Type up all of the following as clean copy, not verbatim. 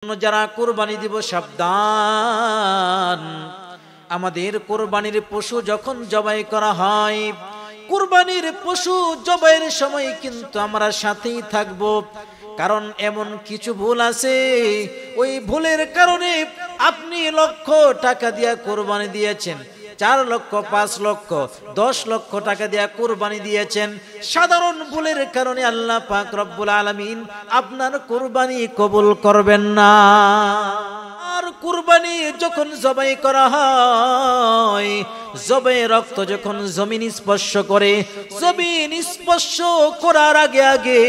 যারা কুরবানি দিব সাবধান। আমাদের কুরবানির পশু যখন জবাই করা হয়, কুরবানির পশু জবাইয়ের সময় কিন্তু আমরা সাথেই থাকব। কারণ এমন কিছু ভুল আছে, ওই ভুলের কারণে আপনি লক্ষ টাকা দিয়ে কুরবানি দিয়েছেন, 4 লক্ষ 5 লক্ষ 10 লক্ষ টাকা দিয়ে কুরবানি দিয়েছেন, সাধারণ ভুলের কারণে আল্লাহ পাক রব্বুল আলামিন আপনার কুরবানি কবুল করবেন না। আর কুরবানি যখন জবাই করা হয়, জবাই রক্ত যখন জমিন স্পর্শ করে, জমিন স্পর্শ করার আগে আগে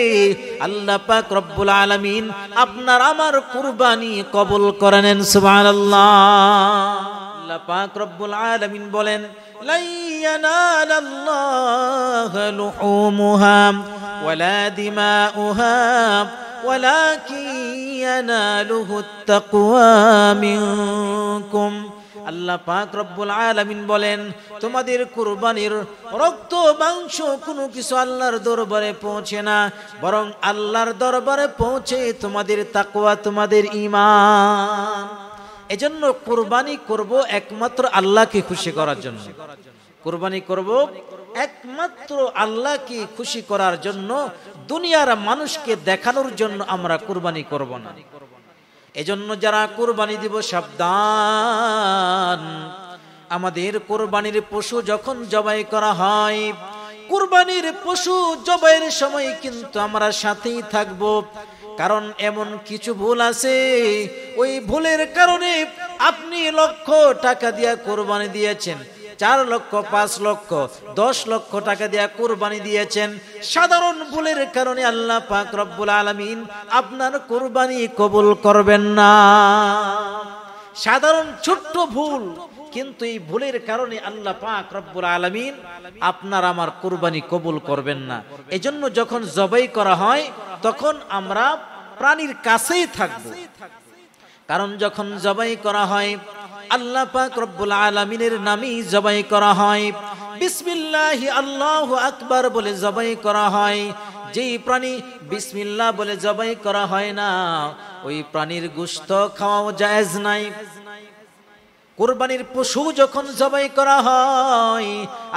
আল্লাহ পাক রব্বুল আলামিন আপনার আমার কুরবানি কবুল করে নেন। সুবহানাল্লাহ। আল্লাহ পাক রব্বুল আলামিন বলেন, লা ইয়ানালাল্লাহু লুহুমুহা ওয়ালা দিমাউহা ওয়ালাকিন ইয়ানালুহুত তাকওয়া মিনকুম। আল্লাহ পাক রব্বুল আলামিন বলেন, তোমাদের কুরবানির রক্ত মাংস কোনো কিছু আল্লাহর দরবারে পৌঁছে না, বরং আল্লাহর দরবারে পৌঁছে তোমাদের তাকওয়া, তোমাদের ঈমান। এজন্য কুরবানি করব একমাত্র আল্লাহকে খুশি করার জন্য। কুরবানি করব একমাত্র আল্লাহকে খুশি করার জন্য, দুনিয়ার মানুষকে দেখানোর জন্য আমরা কুরবানি করব না। এজন্য যারা কুরবানি দিব সাবধান। আমাদের কুরবানির পশু যখন জবাই করা হয়, কুরবানির পশু জবাইয়ের সময় কিন্তু আমরা সাথেই থাকব। কারণ এমন কিছু ভুল আছে, ওই ভুলের কারণে আপনি লক্ষ টাকা দিয়ে কুরবানি দিয়েছেন, 4 লক্ষ 5 লক্ষ 10 লক্ষ টাকা দিয়ে কুরবানি দিয়েছেন, সাধারণ ভুলের কারণে আল্লাহ পাক রব্বুল আলামিন আপনার কুরবানি কবুল করবেন না। সাধারণ ছোট্ট ভুল, কিন্তু এই ভুলের কারণে আল্লাহ পাক রব্বুল আলামিন আপনার আমার কুরবানি কবুল করবেন না। এজন্য যখন জবাই করা হয় তখন আমরা প্রাণীর কাছেই থাকব। কারণ যখন জবাই করা হয় আল্লাহ পাক রব্বুল আলামিনের নামেই জবাই করা হয়, বিসমিল্লাহি আল্লাহু আকবার বলে জবাই করা হয়। যেই প্রাণী বিসমিল্লাহ বলে জবাই করা হয় না, ওই প্রাণীর গোশত খাওয়াও জায়েজ নাই। কুরবানির পশু যখন জবাই করা হয়,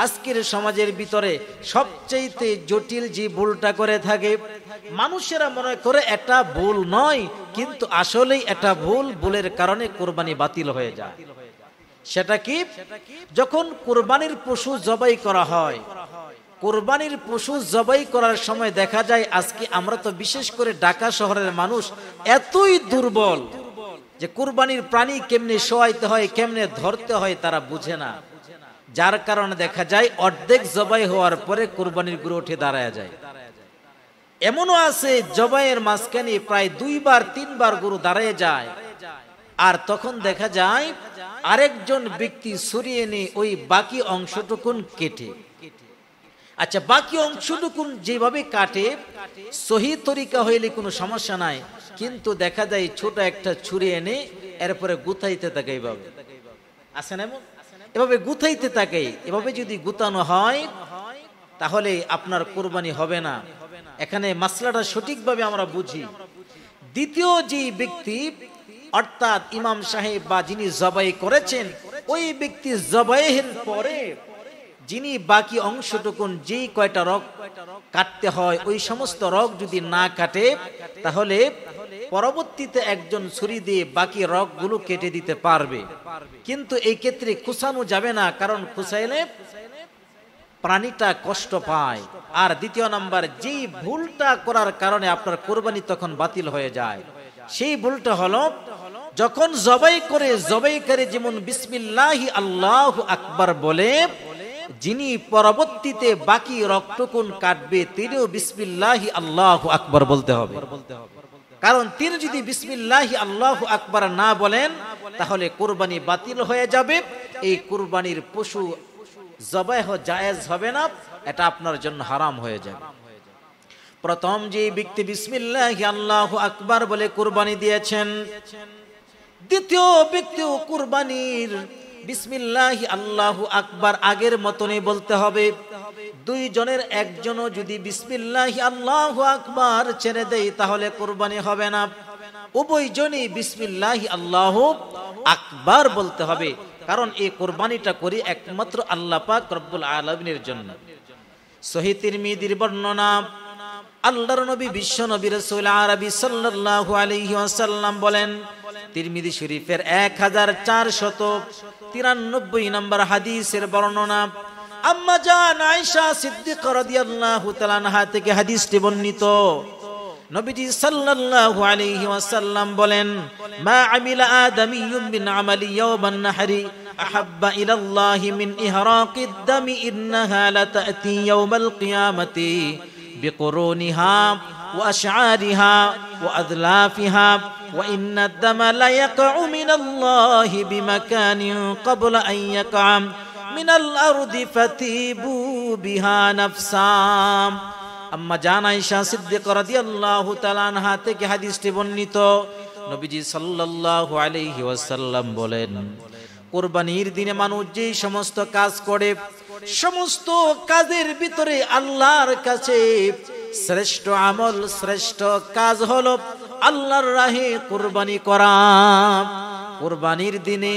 আজকের সমাজের ভিতরে সবচেয়ে জটিল যে ভুলটা করে থাকে, মানুষেরা মনে করে এটা ভুল নয়, কিন্তু আসলেই এটা ভুল। ভুলের কারণে কুরবানি বাতিল হয়ে যায়। সেটা কি? যখন কুরবানির পশু জবাই করা হয়, কুরবানির পশু জবাই করার সময় দেখা যায়, আজকে আমরা তো বিশেষ করে ঢাকা শহরের মানুষ এতই দুর্বল যে কুরবানির প্রাণী কেমনে শোয়াইতে হয়, কেমনে ধরতে হয় তারা বুঝে না। যার কারণে দেখা যায় অর্ধেক জবাই হওয়ার পরে কুরবানির গরু উঠে দাঁড়ায় যায়। এমনও আছে জবাইয়ের মাঝখানে প্রায় 2 বার 3 বার গরু দাঁড়িয়ে যায়, আর তখন দেখা যায় আরেকজন ব্যক্তি সরিয়ে নিয়ে ওই বাকি অংশটুকুন কেটে। আচ্ছা, বাকি অংশটুকুন যেভাবে কাটে সহি তরিকা হইলে কোনো সমস্যা নাই, কিন্তু দেখা যায় ছোট একটা ছুরি এনে এরপরে গুথাইতে থাকে। এইভাবে আছে না, এভাবে গুথাইতে থাকে। এভাবে যদি গুতানো হয় তাহলে আপনার কুরবানি হবে না। এখানে মাসলাটা সঠিকভাবে আমরা বুঝি। দ্বিতীয় যে ব্যক্তি অর্থাৎ ইমাম সাহেব বা যিনি জবাই করেছেন, ওই ব্যক্তি জবাইয়ের পরে যিনি বাকি অংশটুকুন যেই কয়টা রগ কাটতে হয়, ওই সমস্ত রগ যদি না কাটে, তাহলে পরবর্তীতে একজন ছুরি দিয়ে বাকি রগগুলো কেটে দিতে পারবে। কিন্তু এই ক্ষেত্রে কুচানো যাবে না, কারণ কুচাইলে প্রাণীটা কষ্ট পায়। আর দ্বিতীয় নাম্বার, যেই ভুলটা করার কারণে আপনার কুরবানি তখন বাতিল হয়ে যায়, সেই ভুলটা হলো যখন জবাই করে জবাইকারী যেমন বিসমিল্লাহি আল্লাহু আকবার বলে, যিনি পরবর্তীতে বাকি রক্তকুন কাটবে তিনিও বিসমিল্লাহি আল্লাহু আকবার বলতে হবে। কারণ তিনি যদি বিসমিল্লাহি আল্লাহু আকবার না বলেন তাহলে কুরবানি বাতিল হয়ে যাবে। এই কুরবানির পশু জবাই জায়েজ হবে না, এটা আপনার জন্য হারাম হয়ে যাবে। প্রথম যে ব্যক্তি বিসমিল্লাহি আল্লাহু আকবার বলে কুরবানি দিয়েছেন, দ্বিতীয় ব্যক্তিও কুরবানির বিসমিল্লাহি আল্লাহু আকবার আগের মতনই বলতে হবে। 2 জনের একজনও যদি বিসমিল্লাহি আল্লাহু আকবার ছেড়ে দেয় তাহলে কুরবানি হবে না। উভয়জনই বিসমিল্লাহি আল্লাহু আকবার বলতে হবে, কারণ এই কুরবানিটা করি একমাত্র আল্লাহ পাক রব্বুল আলামিনের জন্য। সহিহ তিরমিজির বর্ণনা, আল্লাহর নবী বিশ্ব নবী রাসূল আরবি সাল্লাল্লাহু আলাইহি ওয়াসাল্লাম বলেন, তিরমিজি শরীফের 1493 নম্বর হাদিসের বর্ণনা, আম্মা জান আয়েশা সিদ্দিকা রাদিয়াল্লাহু তাআলা আনহা থেকে হাদিসটি বর্ণিত। নবীজি সাল্লাল্লাহু আলাইহি ওয়াসাল্লাম বলেন, মা আমিলা আদামিয়্যুম মিন আমালি ইয়াওমান নাহরি আহাব্বা ইলাল্লাহি মিন ইহরাকিদ দামি ইন্নাহা লাতাতি ইয়াওমাল কিয়ামাতি বিকুরুনিহা ওয়া আশআরিহা ওয়া আযলাফিহা ওয়া ইন্নাদ দামা লা ইয়াকউ মিনাল্লাহি বিমাকানিন ক্বাবলা আন ইয়াকআ মিনাল আরদি ফাতিবু বিহা নাফসাম। আম্মা জান আয়েশা সিদ্দিকা রাদিয়াল্লাহু তাআলা আনহা থেকে হাদিসটি বর্ণিত। নবীজি সাল্লাল্লাহু আলাইহি ওয়াসাল্লাম বলেন, কুরবানির দিনে মানুষ যে সমস্ত কাজ করে, সমস্ত কাজের ভিতরে আল্লাহর কাছে শ্রেষ্ঠ আমল, শ্রেষ্ঠ কাজ হলো আল্লাহর রাহে কুরবানি করা। কুরবানির দিনে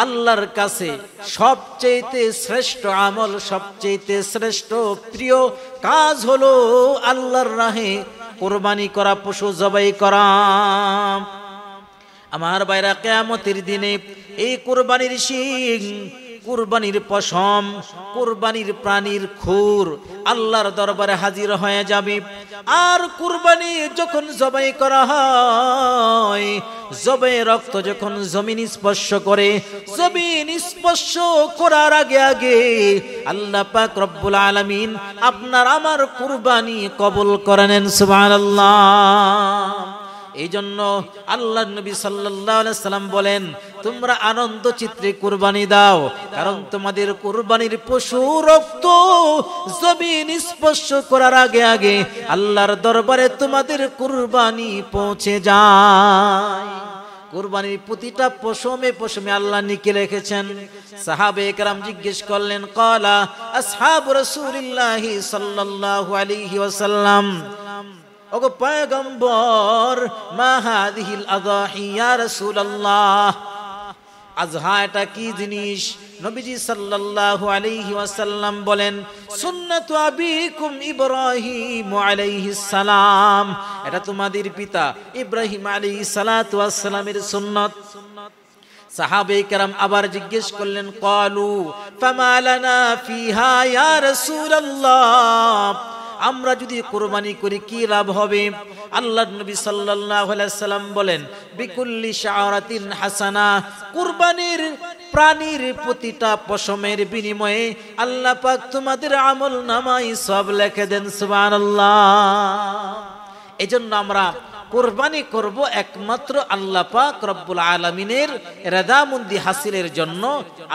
আল্লাহর কাছে সবচেয়ে শ্রেষ্ঠ আমল, সবচেয়ে শ্রেষ্ঠ প্রিয় কাজ হলো আল্লাহর রাহে কুরবানি করা, পশু জবাই করা। আমার ভাইরা, কিয়ামতের দিনে এই কুরবানির শিং, কুরবানির পশম, কুরবানির প্রাণীর খুর আল্লাহর দরবারে হাজির হয়ে যাবে। আর কুরবানি যখন জবাই করা হয়, জবাই রক্ত যখন জমিন স্পর্শ করে, জমিন স্পর্শ করার আগে আগে আল্লাহ পাক রব্বুল আলামিন আপনার আমার কুরবানি কবুল করে নেন। সুবহানাল্লাহ। এই জন্য আল্লাহর নবী সাল্লাল্লাহু আলাইহি সাল্লাম বলেন, তোমরা আনন্দ চিত্রে কুরবানি দাও, কারণ তোমাদের কুরবানির পশু রক্ত জমিন স্পর্শ করার আগে আগে আল্লাহর দরবারে তোমাদের কুরবানি পৌঁছে যায়। কুরবানির প্রতিটা পশমে পশমে আল্লাহ লিখে রেখেছেন। সাহাবে কেরাম জিজ্ঞেস করলেন, ক্বালা আসহাবু রাসূলিল্লাহি সাল্লাল্লাহু আলাইহি ওয়াসাল্লাম, ওগো পয়গম্বর, মা হাযিহিল আযাহি ইয়া রাসূলুল্লাহ, আযহা এটা কি জিনিস? নবীজি সাল্লাল্লাহু আলাইহি ওয়াসাল্লাম বলেন, সুন্নাতু আবিকুম ইব্রাহিম আলাইহিস সালাম, এটা তোমাদের পিতা ইব্রাহিম আলাইহিস সালাতু ওয়াস সালামের সুন্নাত। সাহাবে কেরাম আবার জিজ্ঞেস করলেন, ক্বালু ফামা লানা ফিহা ইয়া রাসূলুল্লাহ, আমরা যদি কুরবানি করি কি লাভ হবে? আল্লাহর নবী সাল্লাল্লাহু আলাইহি সাল্লাম বলেন, বিকুল্লি শাআরাতিন হাসানা, কুরবানির প্রাণীর প্রতিটা পশমের বিনিময়ে আল্লাহ পাক তোমাদের আমল নামায় সব লিখে দেন। সুবহানাল্লাহ। এজন্য আমরা কুরবানি করব একমাত্র আল্লাহ পাক রব্বুল আলামিনের রাদামন্দি হাসিলের জন্য,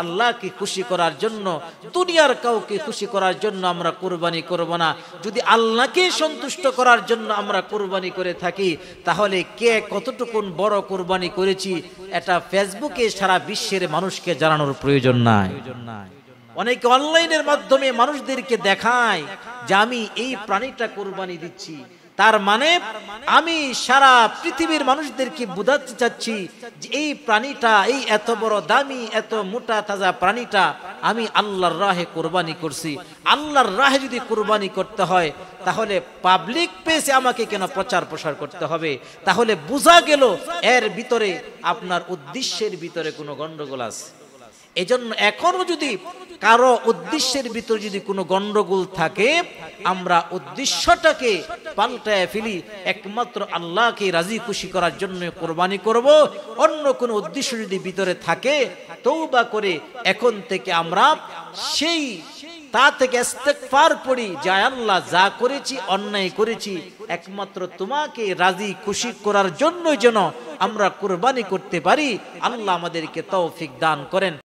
আল্লাহকে খুশি করার জন্য। দুনিয়ার কাউকে খুশি করার জন্য আমরা কুরবানি করব না। যদি আল্লাহকে সন্তুষ্ট করার জন্য আমরা কুরবানি করে থাকি, তাহলে কে কতটুকুন বড় কুরবানি করেছি এটা ফেসবুকে সারা বিশ্বের মানুষকে জানানোর প্রয়োজন নাই। অনেকে অনলাইনের মাধ্যমে মানুষদেরকে দেখায় যে আমি এই প্রাণীটা কুরবানি দিচ্ছি, তার মানে আমি সারা পৃথিবীর মানুষদেরকে বোঝাতে চাচ্ছি যে এই প্রাণীটা, এই এত বড় দামি, এত মোটা তাজা প্রাণীটা আমি আল্লাহর রাহে কুরবানি করছি। আল্লাহর রাহে যদি কুরবানি করতে হয়, তাহলে পাবলিক পেজে আমাকে কেন প্রচার প্রসার করতে হবে? তাহলে বোঝা গেল এর ভিতরে আপনার উদ্দেশ্যের ভিতরে কোনো গন্ডগোল আছে। এজন্য এখনো যদি কারো উদ্দেশ্যের ভিতরে যদি কোনো গন্ডগোল থাকে, আমরা উদ্দেশ্যটাকে পাল্টায় ফেলি, একমাত্র আল্লাহকে রাজি খুশি করার জন্য কুরবানি করব। অন্য কোনো উদ্দেশ্য যদি ভিতরে থাকে, তওবা করে এখন থেকে আমরা সেই তা থেকে ইস্তেগফার পড়ি, যে আল্লাহ যা করেছি, অন্যায় করেছি, একমাত্র তোমাকে রাজি খুশি করার জন্যই যেন আমরা কুরবানি করতে পারি। আল্লাহ আমাদেরকে তৌফিক দান করেন।